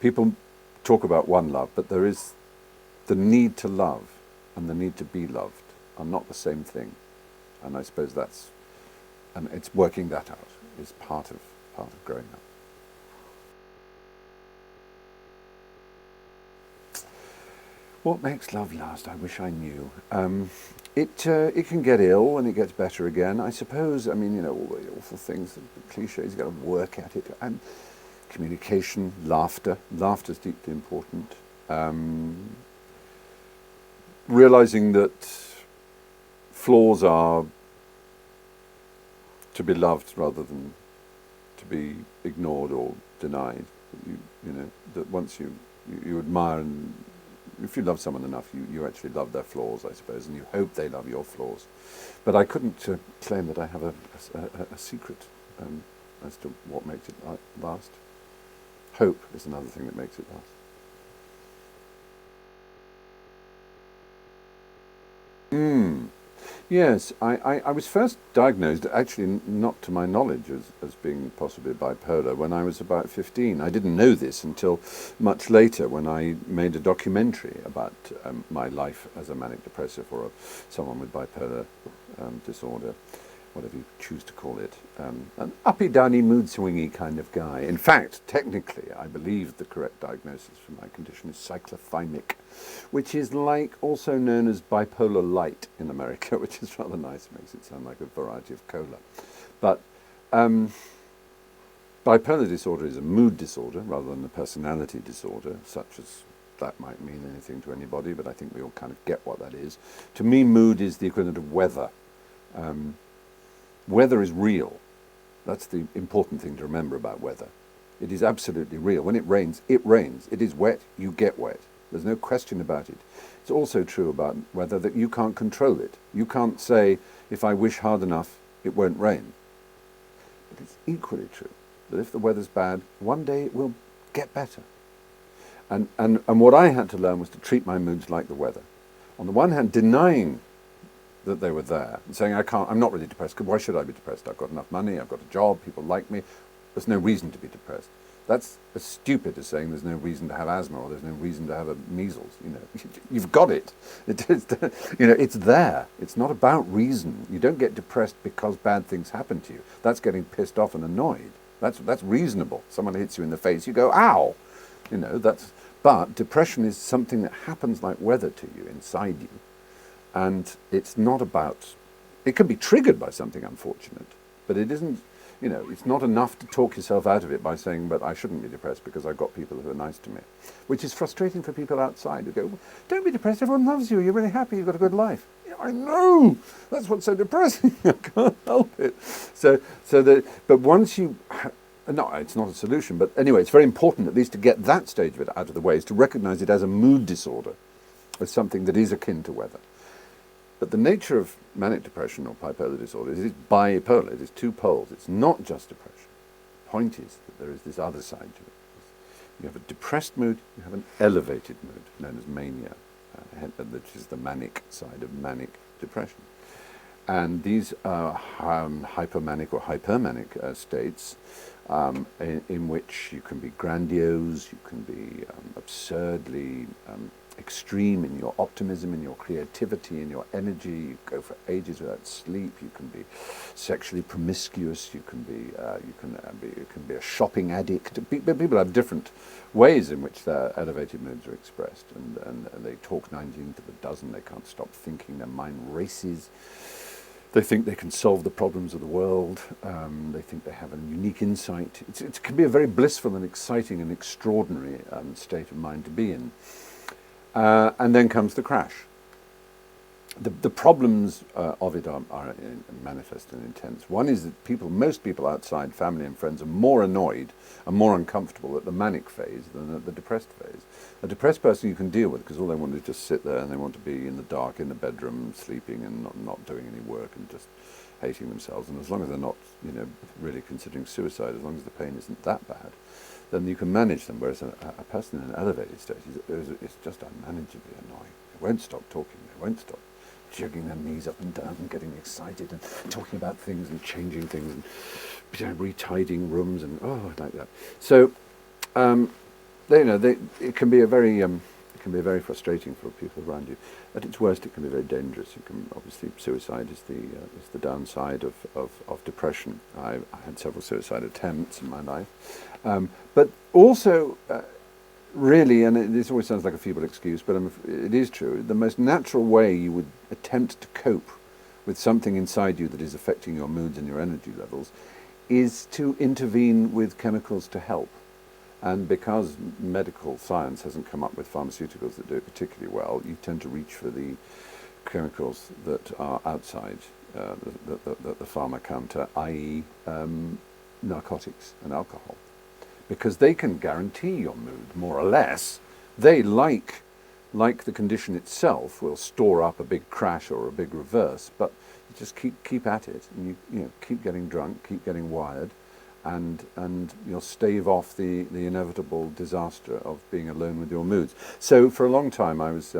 S1: people talk about one love, but there is the need to love and the need to be loved are not the same thing. And I suppose and it's working that out is part of growing up. What makes love last? I wish I knew. It can get ill and it gets better again. I suppose. I mean, all the awful things, the cliches. You got to work at it. And communication, laughter. Laughter is deeply important. Realizing that flaws are to be loved rather than to be ignored or denied. That once you admire, and if you love someone enough, you actually love their flaws, I suppose, and you hope they love your flaws. But I couldn't claim that I have a secret as to what makes it last. Hope is another thing that makes it last. Yes, I was first diagnosed, actually not to my knowledge, as being possibly bipolar when I was about 15. I didn't know this until much later when I made a documentary about my life as a manic depressive or someone with bipolar disorder, whatever you choose to call it. An uppy-downy, mood-swingy kind of guy. In fact, technically, I believe the correct diagnosis for my condition is cyclothymic, which is also known as bipolar light in America, which is rather nice. It makes it sound like a variety of cola. But bipolar disorder is a mood disorder rather than a personality disorder, such as that might mean anything to anybody, but I think we all kind of get what that is. To me, mood is the equivalent of weather. Weather is real. That's the important thing to remember about weather. It is absolutely real. When it rains, it rains. It is wet, you get wet. There's no question about it. It's also true about weather that you can't control it. You can't say, if I wish hard enough, it won't rain. But it's equally true that if the weather's bad, one day it will get better. And what I had to learn was to treat my moods like the weather. On the one hand, denying that they were there and saying, I'm not really depressed, because why should I be depressed? I've got enough money, I've got a job, people like me, there's no reason to be depressed. That's as stupid as saying there's no reason to have asthma or there's no reason to have a measles. You've got it. It's there. It's not about reason. You don't get depressed because bad things happen to you. That's getting pissed off and annoyed. That's reasonable. Someone hits you in the face, you go, ow. But depression is something that happens like weather to you, inside you. And it's not about, it can be triggered by something unfortunate, but it isn't, it's not enough to talk yourself out of it by saying, but I shouldn't be depressed because I've got people who are nice to me, which is frustrating for people outside who go, don't be depressed, everyone loves you, you're really happy, you've got a good life. Yeah, I know, that's what's so depressing, I can't help it. But once you, no, it's not a solution, but anyway, it's very important at least to get that stage of it out of the way, is to recognize it as a mood disorder, as something that is akin to weather. But the nature of manic depression or bipolar disorder is it's bipolar, it is two poles. It's not just depression. The point is that there is this other side to it. You have a depressed mood, you have an elevated mood, known as mania, which is the manic side of manic depression. And these are hypomanic or hypermanic states in which you can be grandiose, you can be absurdly extreme in your optimism, in your creativity, in your energy. You go for ages without sleep. You can be sexually promiscuous. You can be a shopping addict. People have different ways in which their elevated moods are expressed, and they talk 19 to the dozen. They can't stop thinking. Their mind races. They think they can solve the problems of the world. They think they have a unique insight. It can be a very blissful and exciting and extraordinary state of mind to be in. And then comes the crash. the problems of it are manifest and intense. One is that most people outside, family and friends, are more annoyed and more uncomfortable at the manic phase than at the depressed phase. A depressed person you can deal with because all they want is just sit there and they want to be in the dark in the bedroom, sleeping and not doing any work and just hating themselves. And as long as they're not, really considering suicide, as long as the pain isn't that bad, then you can manage them. Whereas a person in an elevated state is just unmanageably annoying. They won't stop talking. They won't stop jigging their knees up and down and getting excited and talking about things and changing things and retidying rooms and like that. So it can be a very frustrating for people around you. At its worst, it can be very dangerous. It can obviously suicide is the downside of depression. I had several suicide attempts in my life, but also. Really, and this always sounds like a feeble excuse, but it is true, the most natural way you would attempt to cope with something inside you that is affecting your moods and your energy levels is to intervene with chemicals to help. And because medical science hasn't come up with pharmaceuticals that do it particularly well, you tend to reach for the chemicals that are outside the pharma counter, i.e. Narcotics and alcohol. Because they can guarantee your mood, more or less. They, like the condition itself, will store up a big crash or a big reverse, but you just keep at it, and you keep getting drunk, keep getting wired, and you'll stave off the inevitable disaster of being alone with your moods. So for a long time I was,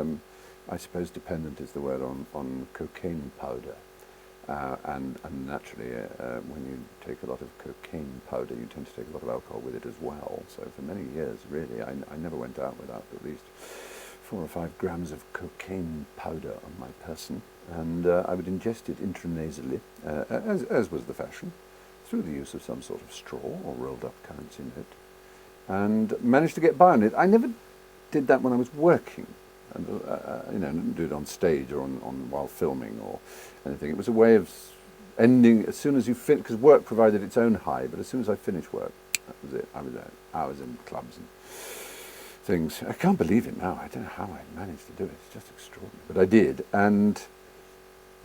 S1: I suppose dependent is the word, on cocaine powder. And naturally, when you take a lot of cocaine powder, you tend to take a lot of alcohol with it as well. So for many years, really, I never went out without at least 4 or 5 grams of cocaine powder on my person. And I would ingest it intranasally, as was the fashion, through the use of some sort of straw or rolled up currency note, and managed to get by on it. I never did that when I was working. And didn't do it on stage or on while filming or anything. It was a way of ending as soon as you finish, because work provided its own high. But as soon as I finished work, that was it. I was out, hours in clubs and things. I can't believe it now. I don't know how I managed to do it. It's just extraordinary, but I did. And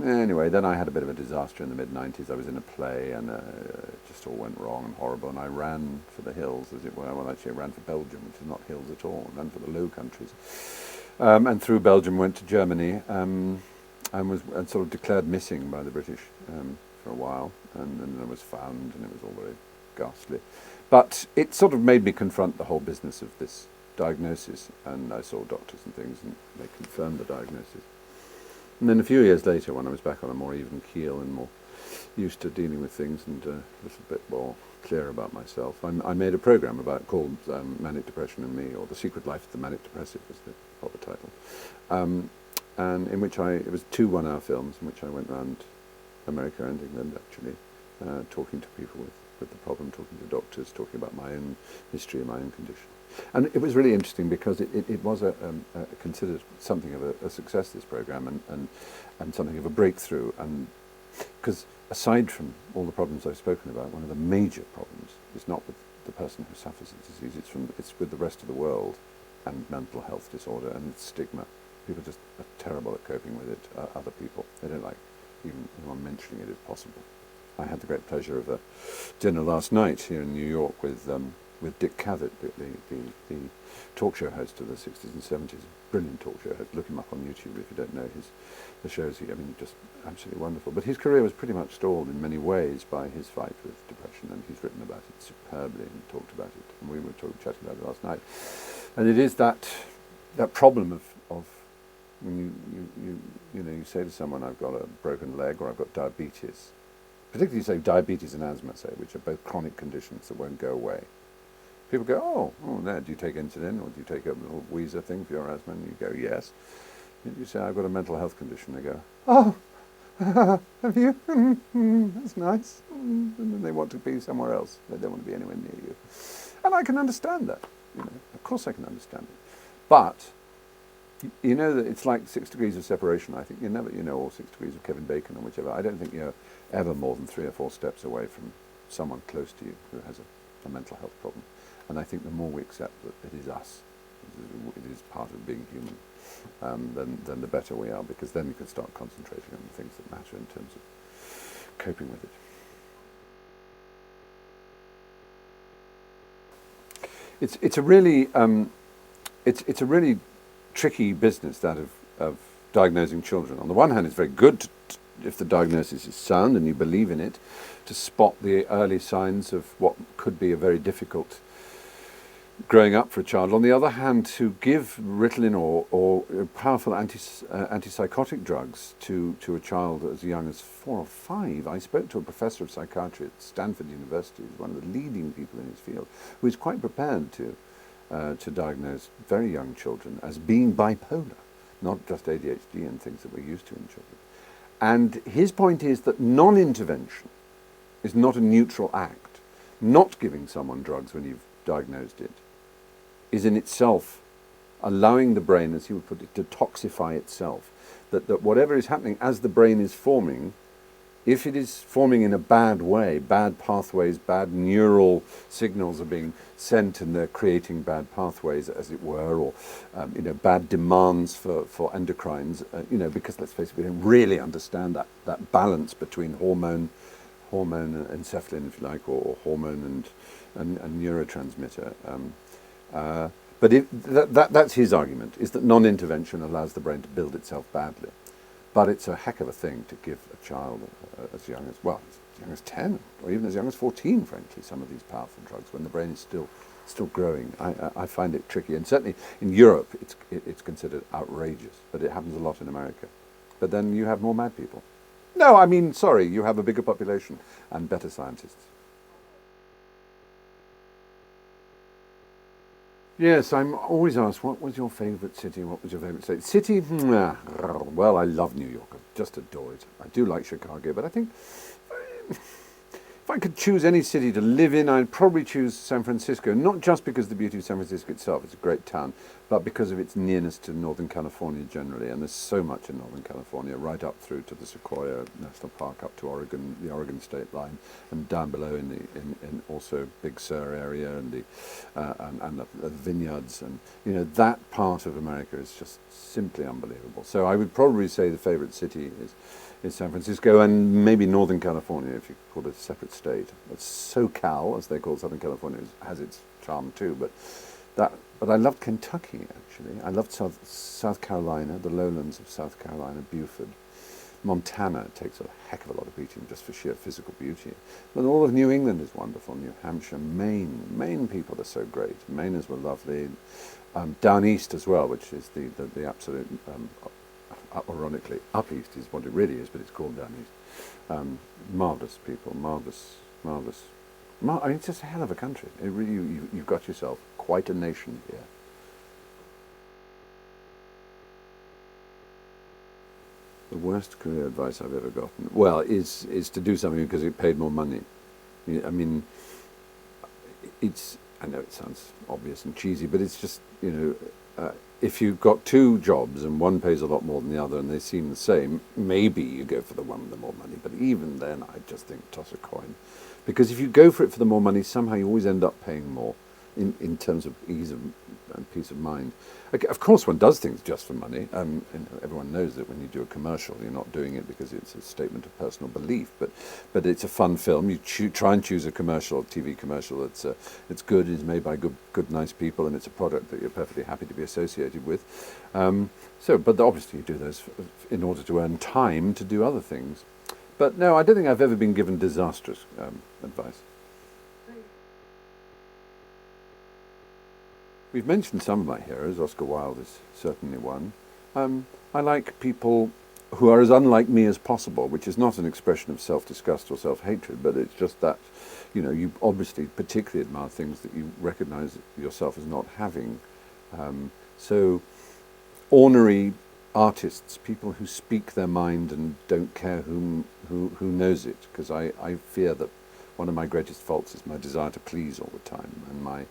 S1: anyway, then I had a bit of a disaster in the mid-90s. I was in a play, and it just all went wrong and horrible. And I ran for the hills, as it were. Well, actually, I ran for Belgium, which is not hills at all. I ran for the Low Countries. And through Belgium went to Germany, and was sort of declared missing by the British for a while, and then I was found, and it was all very ghastly. But it sort of made me confront the whole business of this diagnosis, and I saw doctors and things, and they confirmed the diagnosis. And then a few years later, when I was back on a more even keel and more used to dealing with things and a little bit more clear about myself, I made a program called Manic Depression and Me, or The Secret Life of the Manic Depressive was the proper title, and in which it was 2 one-hour films in which I went around America and England actually, talking to people with the problem, talking to doctors, talking about my own history and my own condition. And it was really interesting because it was considered something of a success, this program, and something of a breakthrough. And because aside from all the problems I've spoken about, one of the major problems is not with the person who suffers the disease, it's with the rest of the world and mental health disorder and its stigma. People just are terrible at coping with it, other people. They don't like even anyone mentioning it if possible. I had the great pleasure of a dinner last night here in New York with Dick Cavett, the talk show host of the 60s and 70s. Brilliant talk show host. Look him up on YouTube if you don't know the shows. Just absolutely wonderful. But his career was pretty much stalled in many ways by his fight with depression, and he's written about it superbly and talked about it. And we were chatting about it last night. And it is that problem of when you say to someone, I've got a broken leg or I've got diabetes, particularly you say diabetes and asthma, say, which are both chronic conditions that won't go away. People go, do you take insulin or do you take a little wheezer thing for your asthma? And you go, yes. And you say, I've got a mental health condition. They go, oh, have you? That's nice. And then they want to be somewhere else. They don't want to be anywhere near you. And I can understand that. Of course I can understand it. But you know that it's like 6 degrees of separation. I think all 6 degrees of Kevin Bacon or whichever. I don't think you're ever more than 3 or 4 steps away from someone close to you who has a mental health problem. And I think the more we accept that it is us, it is part of being human, then the better we are, because then you can start concentrating on the things that matter in terms of coping with it. It's a really it's a really tricky business, that of diagnosing children. On the one hand, it's very good if the diagnosis is sound and you believe in it, to spot the early signs of what could be a very difficult growing up for a child. On the other hand, to give Ritalin or powerful antipsychotic drugs to a child as young as 4 or 5. I spoke to a professor of psychiatry at Stanford University, who's one of the leading people in his field, who is quite prepared to diagnose very young children as being bipolar, not just ADHD and things that we're used to in children. And his point is that non-intervention is not a neutral act. Not giving someone drugs when you've diagnosed it is in itself allowing the brain, as he would put it, to toxify itself. That whatever is happening as the brain is forming, if it is forming in a bad way, bad pathways, bad neural signals are being sent and they're creating bad pathways, as it were, or bad demands for endocrines, because let's face it, we don't really understand that balance between hormone encephalin, if you like, or hormone and neurotransmitter. But that's his argument, is that non-intervention allows the brain to build itself badly. But it's a heck of a thing to give a child as young as 10, or even as young as 14, frankly, some of these powerful drugs, when the brain is still growing. I find it tricky, and certainly in Europe it's considered outrageous, but it happens a lot in America. But then you have more mad people. No, I mean, sorry, you have a bigger population and better scientists. Yes, I'm always asked, what was your favourite city? What was your favourite state? City? Well, I love New York. I just adore it. I do like Chicago, but I think if I could choose any city to live in, I'd probably choose San Francisco, not just because of the beauty of San Francisco itself, it's a great town, but because of its nearness to Northern California generally, and there's so much in Northern California, right up through to the Sequoia National Park, up to Oregon, the Oregon state line, and down below in also Big Sur area and the vineyards, and that part of America is just simply unbelievable. So I would probably say the favorite city is San Francisco, and maybe Northern California, if you call it a separate state. It's SoCal, as they call Southern California, has its charm too. But I loved Kentucky, actually. I loved South Carolina, the lowlands of South Carolina, Beaufort. Montana takes a heck of a lot of beating just for sheer physical beauty. But all of New England is wonderful. New Hampshire, Maine people are so great. Mainers were lovely. Down east as well, which is the absolute... ironically, up east is what it really is, but it's called down east. Marvellous people, marvellous. I mean, it's just a hell of a country. It really, you've got yourself quite a nation here. The worst career advice I've ever gotten, well, is to do something because it paid more money. I mean, I know it sounds obvious and cheesy, but it's just, if you've got two jobs and one pays a lot more than the other and they seem the same, maybe you go for the one with the more money. But even then, I just think toss a coin. Because if you go for it for the more money, somehow you always end up paying more in terms of ease and peace of mind. Of course, one does things just for money. And everyone knows that when you do a commercial, you're not doing it because it's a statement of personal belief. But it's a fun film. You try and choose a commercial, TV commercial that's good, is made by good, nice people, and it's a product that you're perfectly happy to be associated with. But obviously you do those in order to earn time to do other things. But no, I don't think I've ever been given disastrous advice. We've mentioned some of my heroes. Oscar Wilde is certainly one. I like people who are as unlike me as possible, which is not an expression of self-disgust or self-hatred, but it's just that, you obviously particularly admire things that you recognize yourself as not having. So ornery artists, people who speak their mind and don't care who knows it, because I fear that one of my greatest faults is my desire to please all the time and my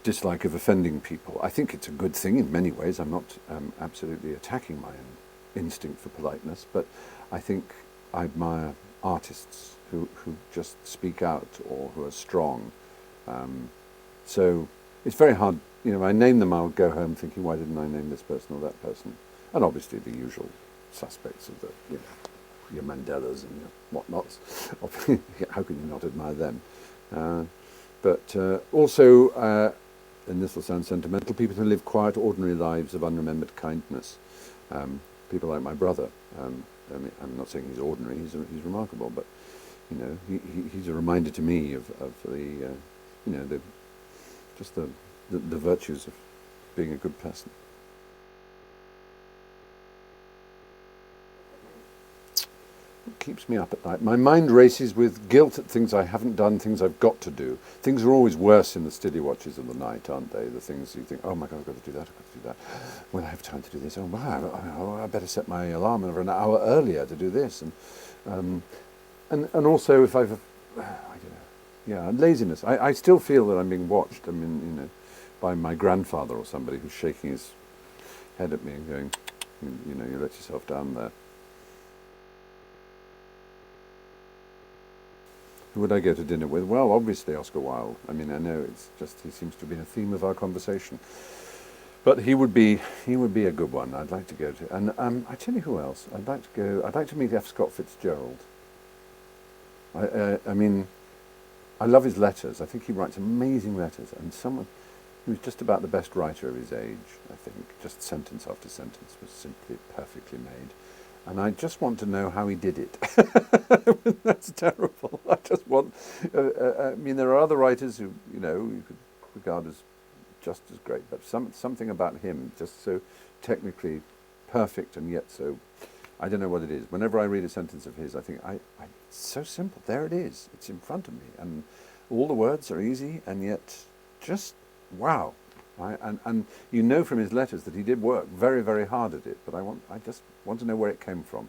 S1: dislike of offending people. I think it's a good thing in many ways. I'm not absolutely attacking my own instinct for politeness, but I think I admire artists who just speak out or who are strong. So it's very hard I name them, I'll go home thinking, why didn't I name this person or that person? And obviously the usual suspects of the, your Mandelas and your whatnots. How can you not admire them? But also, and this will sound sentimental, people who live quiet, ordinary lives of unremembered kindness. People like my brother. I mean, I'm not saying he's ordinary; he's remarkable. But he's a reminder to me of the just the virtues of being a good person. What keeps me up at night? My mind races with guilt at things I haven't done, things I've got to do. Things are always worse in the steady watches of the night, aren't they? The things you think, oh my God, I've got to do that, I've got to do that. When I have time to do this, oh wow, I better set my alarm over an hour earlier to do this. And also if I've, I don't know, laziness. I still feel that I'm being watched. I mean, by my grandfather or somebody who's shaking his head at me and going, you let yourself down there. Who would I go to dinner with? Well, obviously Oscar Wilde. I mean, I know he seems to have been a theme of our conversation. But he would be a good one. I'd like to go to. And I tell you who else. I'd like to meet F. Scott Fitzgerald. I mean, I love his letters. I think he writes amazing letters. And someone who's just about the best writer of his age, I think. Just sentence after sentence was simply perfectly made. And I just want to know how he did it. That's terrible. I just want. I mean, there are other writers who you could regard as just as great, but something about him just so technically perfect and yet so. I don't know what it is. Whenever I read a sentence of his, I think it's so simple. There it is. It's in front of me, and all the words are easy, and yet just wow. And from his letters that he did work very, very hard at it, but I just want to know where it came from.